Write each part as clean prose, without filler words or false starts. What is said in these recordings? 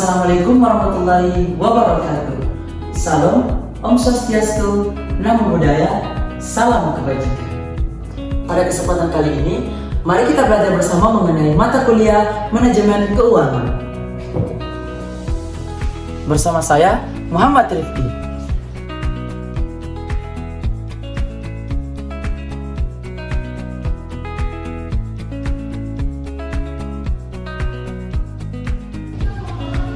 Assalamualaikum warahmatullahi wabarakatuh. Salam, Om Swastiastu, Namo Buddhaya, salam kebajikan. Pada kesempatan kali ini, mari kita belajar bersama mengenai mata kuliah Manajemen Keuangan. Bersama saya, Muhammad Rifki.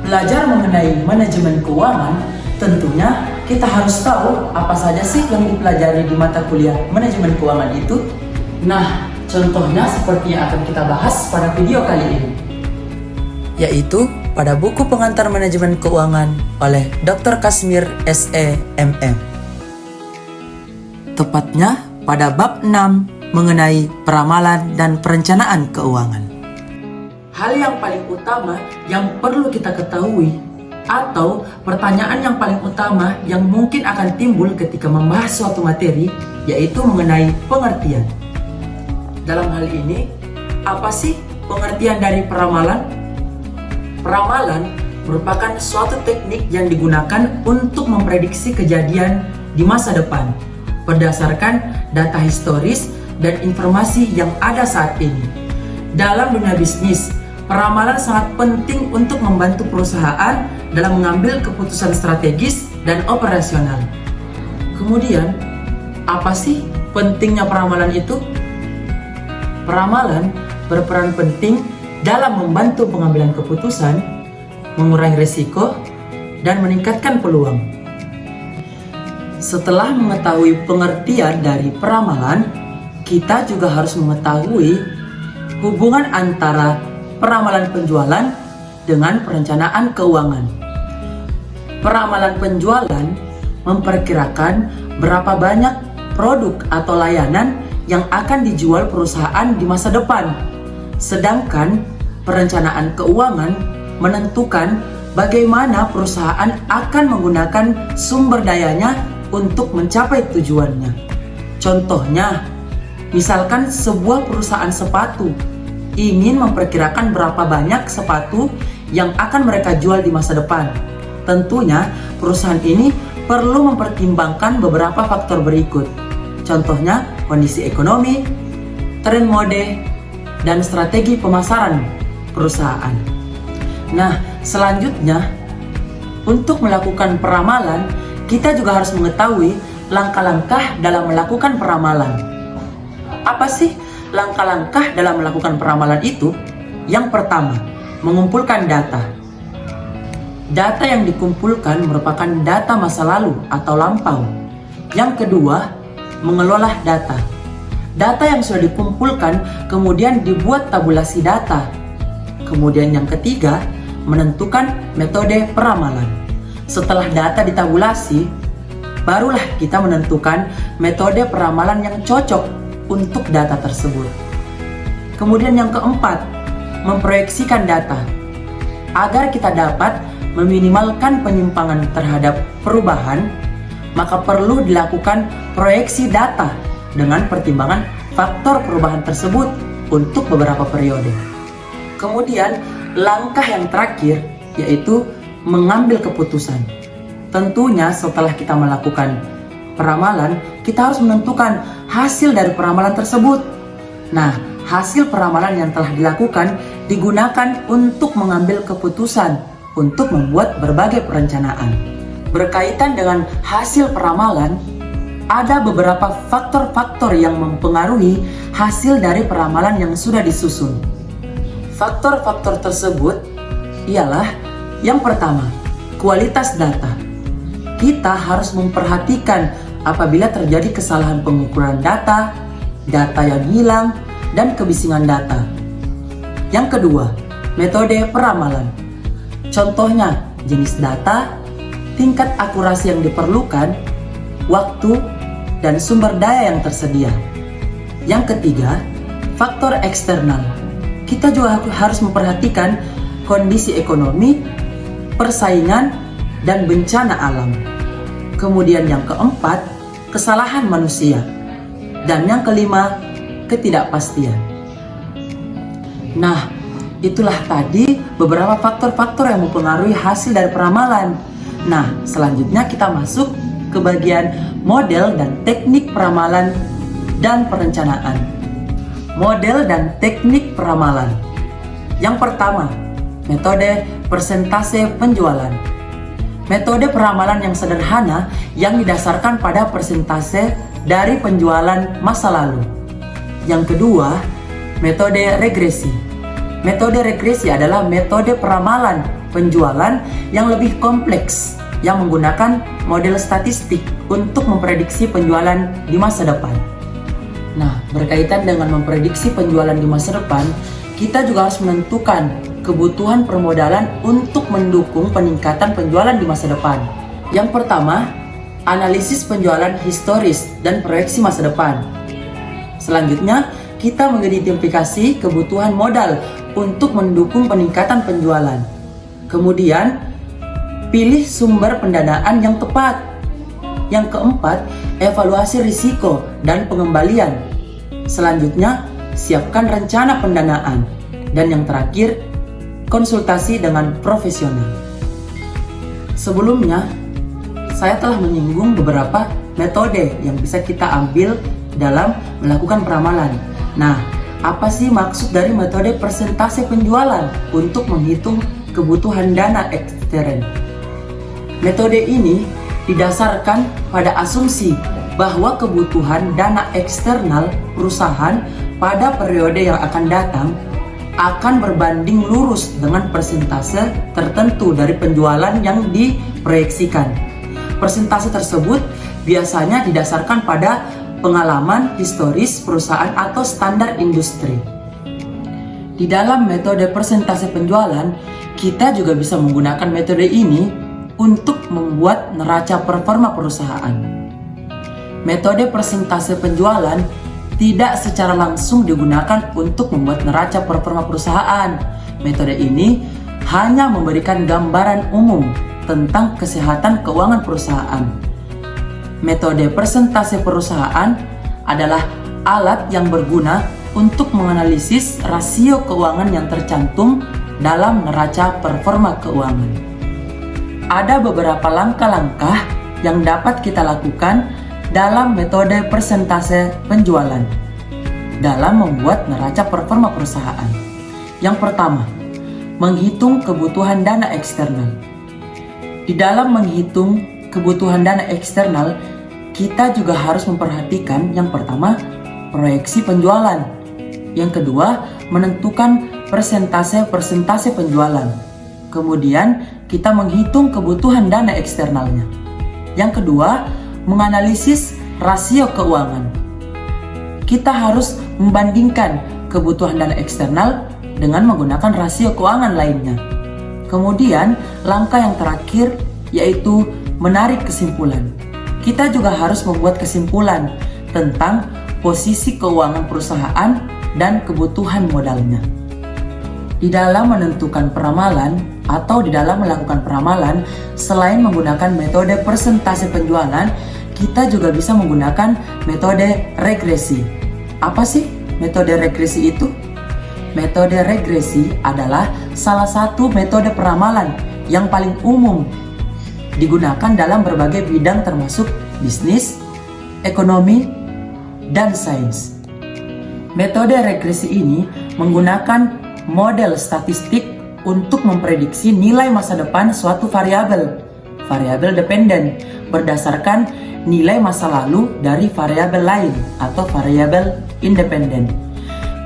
Belajar mengenai manajemen keuangan, tentunya kita harus tahu apa saja sih yang dipelajari di mata kuliah manajemen keuangan itu. Nah, contohnya seperti yang akan kita bahas pada video kali ini, yaitu pada buku pengantar manajemen keuangan oleh Dr. Kasmir S.E. MM. Tepatnya pada bab 6 mengenai peramalan dan perencanaan keuangan. Hal yang paling utama yang perlu kita ketahui atau pertanyaan yang paling utama yang mungkin akan timbul ketika membahas suatu materi yaitu mengenai pengertian. Dalam hal ini, apa sih pengertian dari peramalan? Peramalan merupakan suatu teknik yang digunakan untuk memprediksi kejadian di masa depan berdasarkan data historis dan informasi yang ada saat ini. Dalam dunia bisnis, peramalan sangat penting untuk membantu perusahaan dalam mengambil keputusan strategis dan operasional. Kemudian, apa sih pentingnya peramalan itu? Peramalan berperan penting dalam membantu pengambilan keputusan, mengurangi risiko, dan meningkatkan peluang. Setelah mengetahui pengertian dari peramalan, kita juga harus mengetahui hubungan antara peramalan penjualan dengan perencanaan keuangan. Peramalan penjualan memperkirakan berapa banyak produk atau layanan yang akan dijual perusahaan di masa depan. Sedangkan perencanaan keuangan menentukan bagaimana perusahaan akan menggunakan sumber dayanya untuk mencapai tujuannya. Contohnya, misalkan sebuah perusahaan sepatu ingin memperkirakan berapa banyak sepatu yang akan mereka jual di masa depan. Tentunya perusahaan ini perlu mempertimbangkan beberapa faktor berikut. Contohnya kondisi ekonomi, tren mode, dan strategi pemasaran perusahaan. Nah, selanjutnya untuk melakukan peramalan, kita juga harus mengetahui langkah-langkah dalam melakukan peramalan. Apa sih langkah-langkah dalam melakukan peramalan itu? Yang pertama, mengumpulkan data. Data yang dikumpulkan merupakan data masa lalu atau lampau. Yang kedua, mengelola data. Data yang sudah dikumpulkan kemudian dibuat tabulasi data. Kemudian yang ketiga, menentukan metode peramalan. Setelah data ditabulasi, barulah kita menentukan metode peramalan yang cocok untuk data tersebut. Kemudian yang keempat, memproyeksikan data. Agar kita dapat meminimalkan penyimpangan terhadap perubahan, maka perlu dilakukan proyeksi data dengan pertimbangan faktor perubahan tersebut untuk beberapa periode. Kemudian langkah yang terakhir yaitu mengambil keputusan. Tentunya setelah kita melakukan peramalan, kita harus menentukan hasil dari peramalan tersebut. Nah, hasil peramalan yang telah dilakukan digunakan untuk mengambil keputusan untuk membuat berbagai perencanaan. Berkaitan dengan hasil peramalan, ada beberapa faktor-faktor yang mempengaruhi hasil dari peramalan yang sudah disusun. Faktor-faktor tersebut ialah yang pertama, kualitas data. Kita harus memperhatikan apabila terjadi kesalahan pengukuran data, data yang hilang, dan kebisingan data. Yang kedua, metode peramalan. Contohnya, jenis data, tingkat akurasi yang diperlukan, waktu, dan sumber daya yang tersedia. Yang ketiga, faktor eksternal. Kita juga harus memperhatikan kondisi ekonomi, persaingan, dan bencana alam. Kemudian yang keempat, kesalahan manusia. Dan yang kelima, ketidakpastian. Nah, Itulah tadi beberapa faktor-faktor yang mempengaruhi hasil dari peramalan. Nah, selanjutnya kita masuk ke bagian model dan teknik peramalan dan perencanaan. Model dan teknik peramalan. Yang pertama, metode persentase penjualan. Metode peramalan yang sederhana yang didasarkan pada persentase dari penjualan masa lalu. Yang kedua, metode regresi. Metode regresi adalah metode peramalan penjualan yang lebih kompleks yang menggunakan model statistik untuk memprediksi penjualan di masa depan. Nah, berkaitan dengan memprediksi penjualan di masa depan, kita juga harus menentukan kebutuhan permodalan untuk mendukung peningkatan penjualan di masa depan. Yang pertama, analisis penjualan historis dan proyeksi masa depan. Selanjutnya, kita mengidentifikasi kebutuhan modal untuk mendukung peningkatan penjualan. Kemudian, pilih sumber pendanaan yang tepat. Yang keempat, evaluasi risiko dan pengembalian. Selanjutnya, siapkan rencana pendanaan. Dan yang terakhir, konsultasi dengan profesional. Sebelumnya, saya telah menyinggung beberapa metode yang bisa kita ambil dalam melakukan peramalan. Nah, apa sih maksud dari metode persentase penjualan untuk menghitung kebutuhan dana ekstern? Metode ini didasarkan pada asumsi bahwa kebutuhan dana eksternal perusahaan pada periode yang akan datang akan berbanding lurus dengan persentase tertentu dari penjualan yang diproyeksikan. Persentase tersebut biasanya didasarkan pada pengalaman historis perusahaan atau standar industri. Di dalam metode persentase penjualan, kita juga bisa menggunakan metode ini untuk membuat neraca performa perusahaan. Metode persentase penjualan tidak secara langsung digunakan untuk membuat neraca performa perusahaan. Metode ini hanya memberikan gambaran umum tentang kesehatan keuangan perusahaan. Metode persentase perusahaan adalah alat yang berguna untuk menganalisis rasio keuangan yang tercantum dalam neraca performa keuangan. Ada beberapa langkah-langkah yang dapat kita lakukan dalam metode persentase penjualan dalam membuat neraca performa perusahaan. Yang pertama, menghitung kebutuhan dana eksternal. Di dalam menghitung kebutuhan dana eksternal, kita juga harus memperhatikan yang pertama, proyeksi penjualan. Yang kedua, menentukan persentase penjualan. Kemudian, kita menghitung kebutuhan dana eksternalnya. Yang kedua, menganalisis rasio keuangan. Kita harus membandingkan kebutuhan dana eksternal dengan menggunakan rasio keuangan lainnya. Kemudian, langkah yang terakhir yaitu menarik kesimpulan. Kita juga harus membuat kesimpulan tentang posisi keuangan perusahaan dan kebutuhan modalnya. Di dalam menentukan peramalan atau di dalam melakukan peramalan, selain menggunakan metode persentase penjualan, kita juga bisa menggunakan metode regresi. Apa sih metode regresi itu? Metode regresi adalah salah satu metode peramalan yang paling umum digunakan dalam berbagai bidang termasuk bisnis, ekonomi, dan sains. Metode regresi ini menggunakan model statistik untuk memprediksi nilai masa depan suatu variabel dependen berdasarkan nilai masa lalu dari variabel lain atau variabel independen.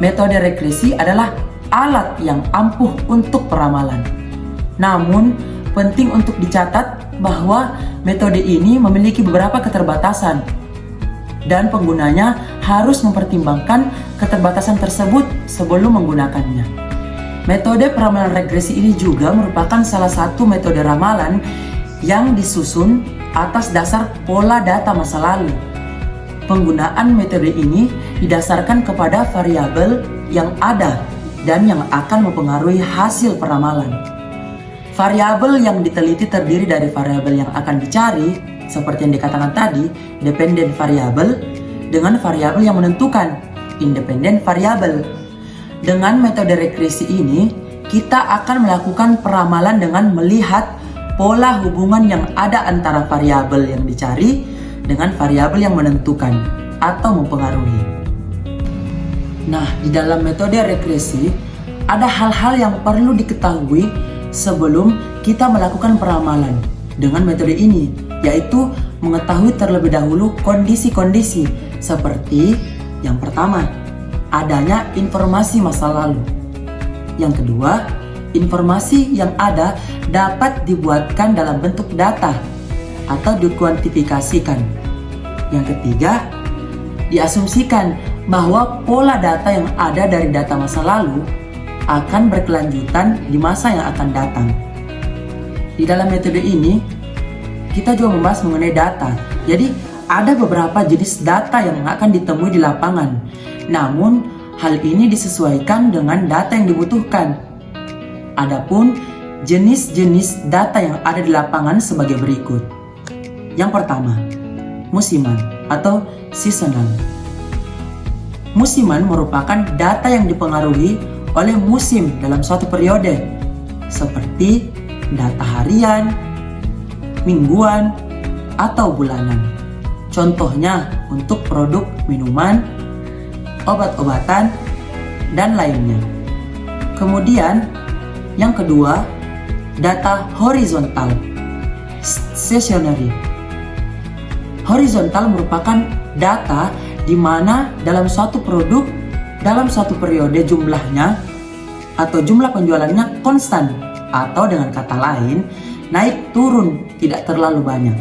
Metode regresi adalah alat yang ampuh untuk peramalan. Namun, penting untuk dicatat bahwa metode ini memiliki beberapa keterbatasan dan penggunanya harus mempertimbangkan keterbatasan tersebut sebelum menggunakannya. Metode peramalan regresi ini juga merupakan salah satu metode ramalan yang disusun atas dasar pola data masa lalu. Penggunaan metode ini didasarkan kepada variabel yang ada dan yang akan mempengaruhi hasil peramalan. Variabel yang diteliti terdiri dari variabel yang akan dicari, seperti yang dikatakan tadi, dependent variable, dengan variabel yang menentukan, independent variable. Dengan metode regresi ini, kita akan melakukan peramalan dengan melihat pola hubungan yang ada antara variabel yang dicari dengan variabel yang menentukan atau mempengaruhi. Nah, di dalam metode regresi, ada hal-hal yang perlu diketahui sebelum kita melakukan peramalan dengan metode ini, yaitu mengetahui terlebih dahulu kondisi-kondisi seperti yang pertama, adanya informasi masa lalu. Yang kedua, informasi yang ada dapat dibuatkan dalam bentuk data atau dikuantifikasikan. Yang ketiga, diasumsikan bahwa pola data yang ada dari data masa lalu akan berkelanjutan di masa yang akan datang. Di dalam metode ini, kita juga membahas mengenai data. Jadi, ada beberapa jenis data yang akan ditemui di lapangan. Namun, hal ini disesuaikan dengan data yang dibutuhkan. Adapun jenis-jenis data yang ada di lapangan sebagai berikut. Yang pertama, musiman atau seasonal. Musiman merupakan data yang dipengaruhi oleh musim dalam suatu periode, seperti data harian, mingguan, atau bulanan. Contohnya untuk produk minuman, obat-obatan, dan lainnya. Kemudian, yang kedua, data horizontal, stationary. Horizontal merupakan data di mana dalam suatu produk, dalam suatu periode jumlahnya atau jumlah penjualannya konstan, atau dengan kata lain, naik turun tidak terlalu banyak.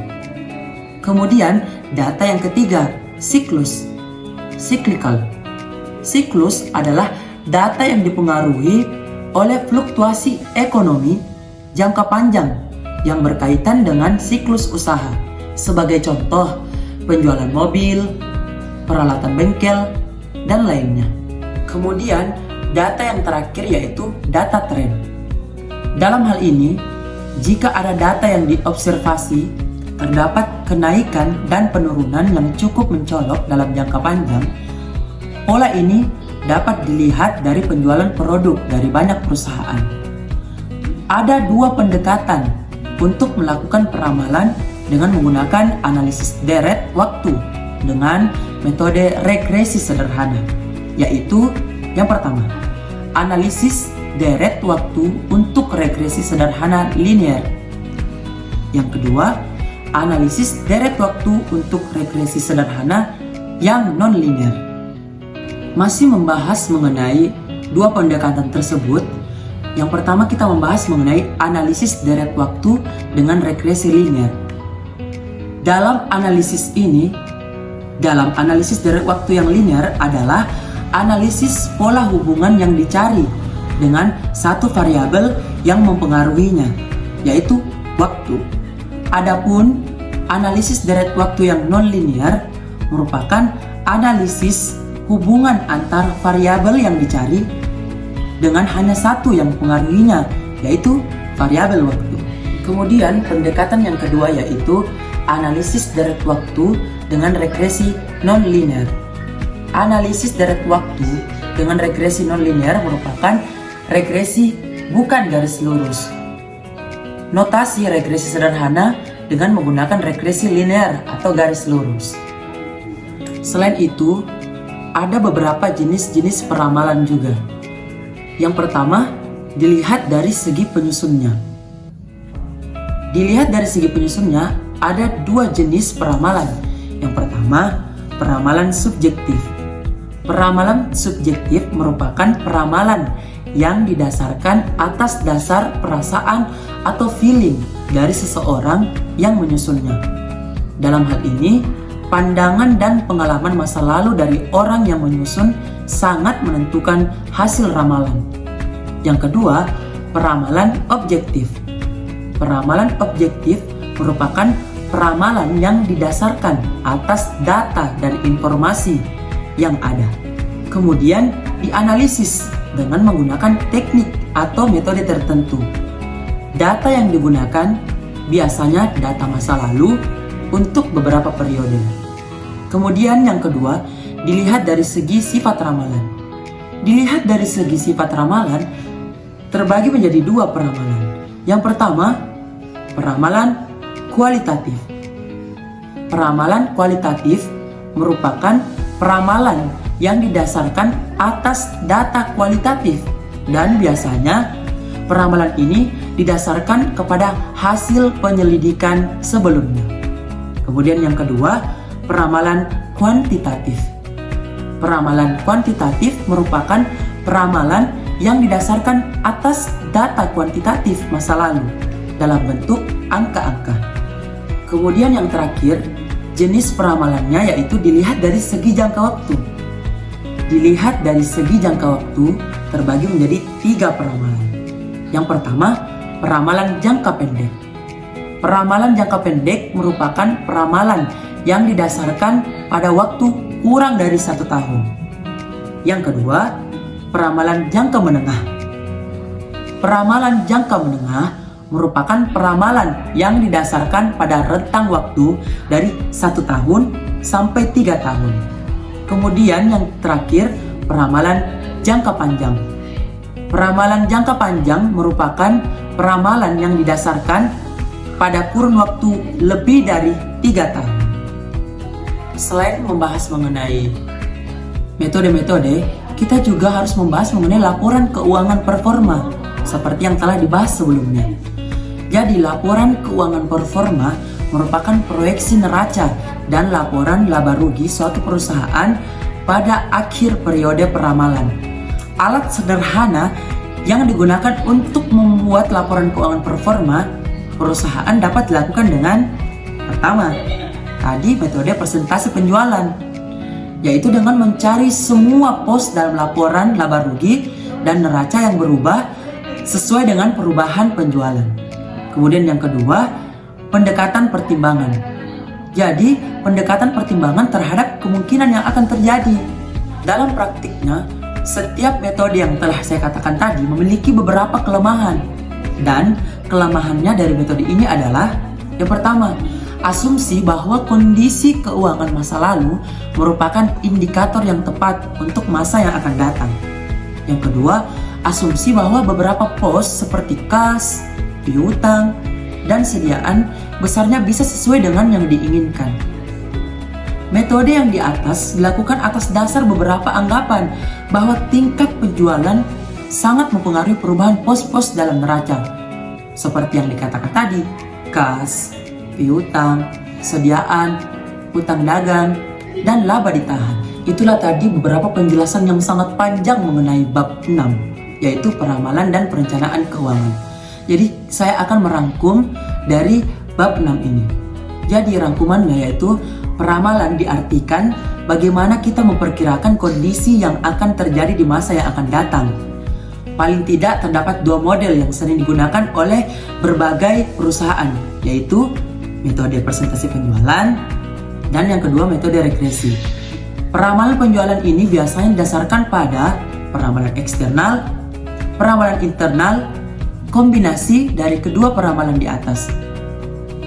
Kemudian, data yang ketiga, siklus, cyclical. Siklus adalah data yang dipengaruhi oleh fluktuasi ekonomi jangka panjang yang berkaitan dengan siklus usaha. Sebagai contoh, penjualan mobil, peralatan bengkel, dan lainnya. Kemudian, data yang terakhir yaitu data tren. Dalam hal ini, jika ada data yang diobservasi, terdapat kenaikan dan penurunan yang cukup mencolok dalam jangka panjang, pola ini dapat dilihat dari penjualan produk dari banyak perusahaan. Ada dua pendekatan untuk melakukan peramalan dengan menggunakan analisis deret waktu dengan metode regresi sederhana, yaitu yang pertama, analisis deret waktu untuk regresi sederhana linear. Yang kedua, analisis deret waktu untuk regresi sederhana yang non-linear. Masih membahas mengenai dua pendekatan tersebut. Yang pertama, kita membahas mengenai analisis deret waktu dengan regresi linear. Dalam analisis deret waktu yang linear adalah analisis pola hubungan yang dicari dengan satu variabel yang mempengaruhinya, yaitu waktu. Adapun analisis deret waktu yang non-linear merupakan analisis hubungan antar variabel yang dicari dengan hanya satu yang mempengaruhinya, yaitu variabel waktu. Kemudian pendekatan yang kedua yaitu analisis deret waktu dengan regresi non-linear. Analisis deret waktu dengan regresi non-linear merupakan regresi bukan garis lurus. Notasi regresi sederhana dengan menggunakan regresi linear atau garis lurus. Selain itu, ada beberapa jenis-jenis peramalan juga. Yang pertama, dilihat dari segi penyusunnya. Dilihat dari segi penyusunnya, ada dua jenis peramalan. Yang pertama, peramalan subjektif. Peramalan subjektif merupakan peramalan yang didasarkan atas dasar perasaan atau feeling dari seseorang yang menyusunnya. Dalam hal ini, pandangan dan pengalaman masa lalu dari orang yang menyusun sangat menentukan hasil ramalan. Yang kedua, peramalan objektif. Peramalan objektif merupakan peramalan yang didasarkan atas data dan informasi yang ada. Kemudian dianalisis dengan menggunakan teknik atau metode tertentu. Data yang digunakan biasanya data masa lalu untuk beberapa periode. Kemudian yang kedua, dilihat dari segi sifat ramalan. Dilihat dari segi sifat ramalan, terbagi menjadi dua peramalan. Yang pertama, peramalan kualitatif. Peramalan kualitatif merupakan peramalan yang didasarkan atas data kualitatif, dan biasanya peramalan ini didasarkan kepada hasil penyelidikan sebelumnya. Kemudian yang kedua, peramalan kuantitatif. Peramalan kuantitatif merupakan peramalan yang didasarkan atas data kuantitatif masa lalu dalam bentuk angka-angka. Kemudian yang terakhir, jenis peramalannya yaitu dilihat dari segi jangka waktu. Dilihat dari segi jangka waktu terbagi menjadi 3 peramalan. Yang pertama, peramalan jangka pendek. Peramalan jangka pendek merupakan peramalan yang didasarkan pada waktu kurang dari 1 tahun. Yang kedua, peramalan jangka menengah. Peramalan jangka menengah merupakan peramalan yang didasarkan pada rentang waktu dari 1 tahun sampai 3 tahun. Kemudian yang terakhir, peramalan jangka panjang. Peramalan jangka panjang merupakan peramalan yang didasarkan pada kurun waktu lebih dari 3 tahun. Selain membahas mengenai metode-metode, kita juga harus membahas mengenai laporan keuangan performa seperti yang telah dibahas sebelumnya. Jadi laporan keuangan performa merupakan proyeksi neraca dan laporan laba rugi suatu perusahaan pada akhir periode peramalan. Alat sederhana yang digunakan untuk membuat laporan keuangan performa perusahaan dapat dilakukan dengan pertama, tadi metode persentase penjualan, yaitu dengan mencari semua pos dalam laporan laba rugi dan neraca yang berubah sesuai dengan perubahan penjualan. Kemudian yang kedua, pendekatan pertimbangan. Jadi, pendekatan pertimbangan terhadap kemungkinan yang akan terjadi. Dalam praktiknya, setiap metode yang telah saya katakan tadi memiliki beberapa kelemahan. Dan kelemahannya dari metode ini adalah yang pertama, asumsi bahwa kondisi keuangan masa lalu merupakan indikator yang tepat untuk masa yang akan datang. Yang kedua, asumsi bahwa beberapa pos seperti kas, piutang, dan sediaan besarnya bisa sesuai dengan yang diinginkan. Metode yang di atas dilakukan atas dasar beberapa anggapan bahwa tingkat penjualan sangat mempengaruhi perubahan pos-pos dalam neraca. Seperti yang dikatakan tadi, kas, piutang, sediaan, utang dagang, dan laba ditahan. Itulah tadi beberapa penjelasan yang sangat panjang mengenai bab 6, yaitu peramalan dan perencanaan keuangan. Jadi saya akan merangkum dari bab 6 ini. Jadi rangkumannya yaitu peramalan diartikan bagaimana kita memperkirakan kondisi yang akan terjadi di masa yang akan datang. Paling tidak terdapat 2 model yang sering digunakan oleh berbagai perusahaan, yaitu metode presentasi penjualan dan yang kedua metode regresi. Peramalan penjualan ini biasanya didasarkan pada peramalan eksternal, peramalan internal, kombinasi dari kedua peramalan di atas.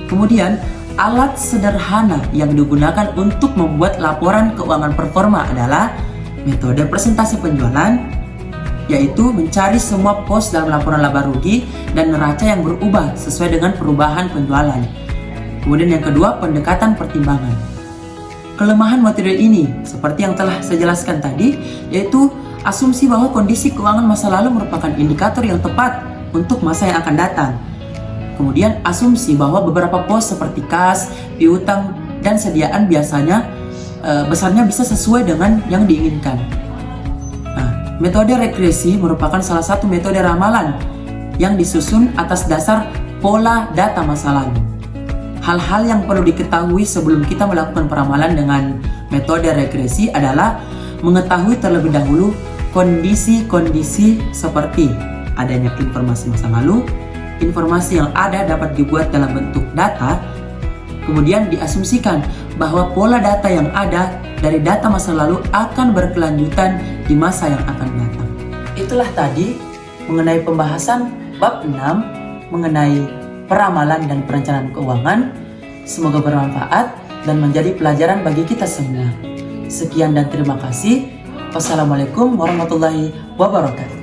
Kemudian, alat sederhana yang digunakan untuk membuat laporan keuangan performa adalah metode presentasi penjualan, yaitu mencari semua pos dalam laporan laba rugi dan neraca yang berubah sesuai dengan perubahan penjualan. Kemudian yang kedua, pendekatan pertimbangan. Kelemahan metode ini, seperti yang telah saya jelaskan tadi, yaitu asumsi bahwa kondisi keuangan masa lalu merupakan indikator yang tepat untuk masa yang akan datang. Kemudian asumsi bahwa beberapa pos seperti kas, piutang, dan sediaan biasanya besarnya bisa sesuai dengan yang diinginkan. Nah, metode regresi merupakan salah satu metode ramalan yang disusun atas dasar pola data masa lalu. Hal-hal yang perlu diketahui sebelum kita melakukan peramalan dengan metode regresi adalah mengetahui terlebih dahulu kondisi-kondisi seperti adanya informasi masa lalu, informasi yang ada dapat dibuat dalam bentuk data, kemudian diasumsikan bahwa pola data yang ada dari data masa lalu akan berkelanjutan di masa yang akan datang. Itulah tadi mengenai pembahasan bab 6 mengenai peramalan dan perencanaan keuangan. Semoga bermanfaat dan menjadi pelajaran bagi kita semua. Sekian dan terima kasih. Wassalamualaikum warahmatullahi wabarakatuh.